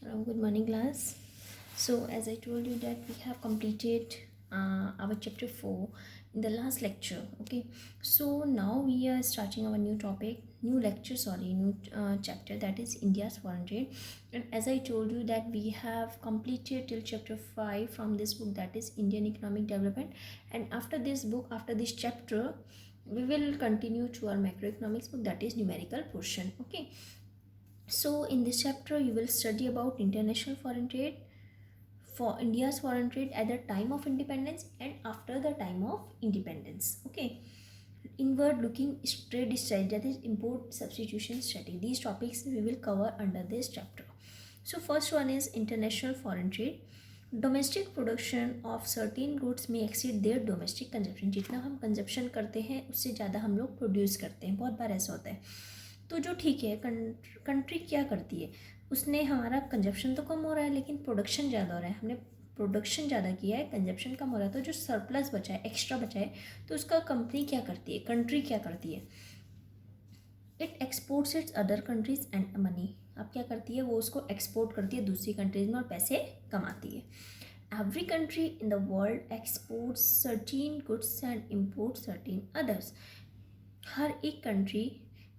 Good morning, class. So, as I told you that we have completed our chapter 4 in the last lecture. Okay, so now we are starting our new topic, new lecture, sorry, new chapter, that is India's foreign trade. And as I told you that we have completed till chapter 5 from this book, that is Indian Economic Development. And after this book, after this chapter, we will continue to our macroeconomics book, that is numerical portion. Okay, so in this chapter you will study about international foreign trade, for India's foreign trade at the time of independence and after the time of independence. Okay, inward looking trade strategy, that is import substitution strategy. These topics we will cover under this chapter. So first one is international foreign trade. Domestic production of certain goods में exceed there domestic consumption. जितना हम consumption करते हैं उससे ज़्यादा हम लोग produce करते हैं. बहुत बार ऐसा होता है. तो जो ठीक है, कंट्री क्या करती है, उसने हमारा कंजप्शन तो कम हो रहा है लेकिन प्रोडक्शन ज़्यादा हो रहा है. हमने प्रोडक्शन ज़्यादा किया है, कंजप्शन कम हो रहा है, तो जो सरप्लस बचा है, एक्स्ट्रा बचा है, तो उसका कंपनी क्या करती है, कंट्री क्या करती है, it exports it's other countries and money. अब क्या करती है, वो उसको एक्सपोर्ट करती है दूसरी कंट्रीज में और पैसे कमाती है. Every country in the world exports certain goods and import certain others. हर एक कंट्री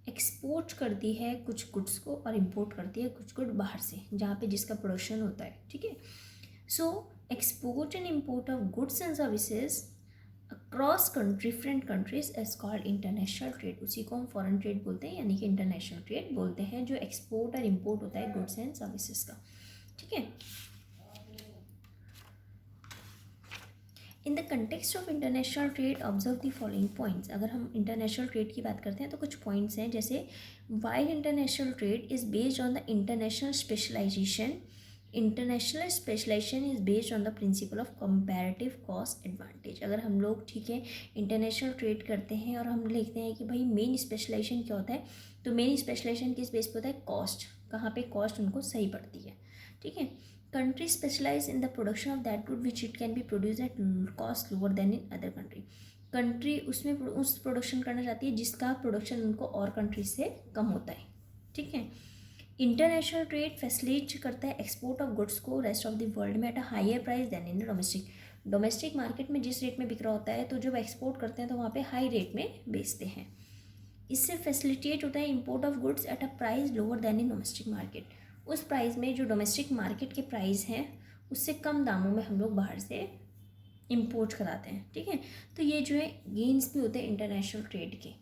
एक्सपोर्ट करती है कुछ गुड्स को और इम्पोर्ट करती है कुछ गुड बाहर से, जहाँ पे जिसका प्रोडक्शन होता है. ठीक है, so export and import of goods and services across different countries is called international trade. उसी को हम फॉरेन ट्रेड बोलते हैं, यानी कि इंटरनेशनल ट्रेड बोलते हैं, जो एक्सपोर्ट और इम्पोर्ट होता है गुड्स एंड सर्विसेज का. ठीक है, in the context of international trade observe the following points. अगर हम इंटरनेशनल ट्रेड की बात करते हैं तो कुछ पॉइंट्स हैं, जैसे while international trade is based on the international specialisation. International specialisation is based on the principle of comparative cost advantage. अगर हम लोग ठीक है इंटरनेशनल ट्रेड करते हैं और हम लिखते हैं कि भाई मेन स्पेशलाइजेशन क्या होता है, तो मेन स्पेशलाइजेशन किस बेस पे होता है, कॉस्ट. कहाँ पे कॉस्ट उनको सही पड़ती है. ठीक है, country specialize in the production of that good which it can be produced at cost lower than in other country. Country उसमें उस प्रोडक्शन करना चाहती है जिसका प्रोडक्शन उनको और कंट्री से कम होता है. ठीक है, इंटरनेशनल ट्रेड फैसिलिटेट करता है एक्सपोर्ट ऑफ गुड्स को रेस्ट ऑफ द वर्ल्ड में at a higher price than in domestic. Domestic market में जिस रेट में बिक रहा होता है, तो जब एक्सपोर्ट करते हैं तो वहाँ पे हाई रेट में बेचते हैं. इससे फैसिलिटेट होता है import of goods at a price lower than in domestic market. उस प्राइस में जो डोमेस्टिक मार्केट के प्राइस हैं उससे कम दामों में हम लोग बाहर से इंपोर्ट कराते हैं. ठीक है, तो ये जो है गेन्स भी होते हैं इंटरनेशनल ट्रेड के.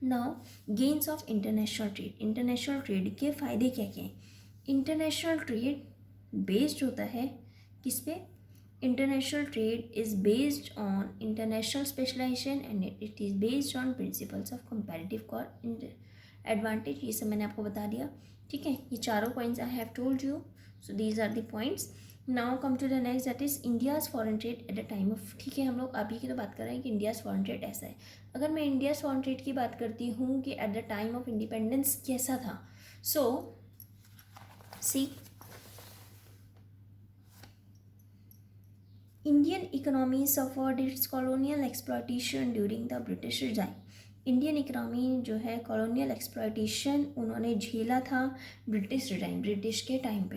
Now gains of international trade. International trade के फ़ायदे क्या क्या हैं. इंटरनेशनल ट्रेड बेस्ड होता है किस पे, international trade is based on international specialisation and it is based on principles of comparative cost advantage. ये सब मैंने आपको बता दिया. ठीक है, ये चारों points I have told you. So these are the points. Now come to the next, that is India's foreign trade at the time of. ठीक है, हम लोग अभी की तो बात कर रहे हैं कि इंडियाज़ फॉरेन ट्रेड ऐसा है. अगर मैं इंडियाज़ फॉरेन ट्रेड की बात करती हूँ कि at the time of independence कैसा था, so see Indian economy suffered its colonial exploitation during the British regime. Indian economy जो है कॉलोनियल एक्सप्लॉयटेशन उन्होंने झेला था ब्रिटिश रिजाइन, ब्रिटिश के टाइम पे.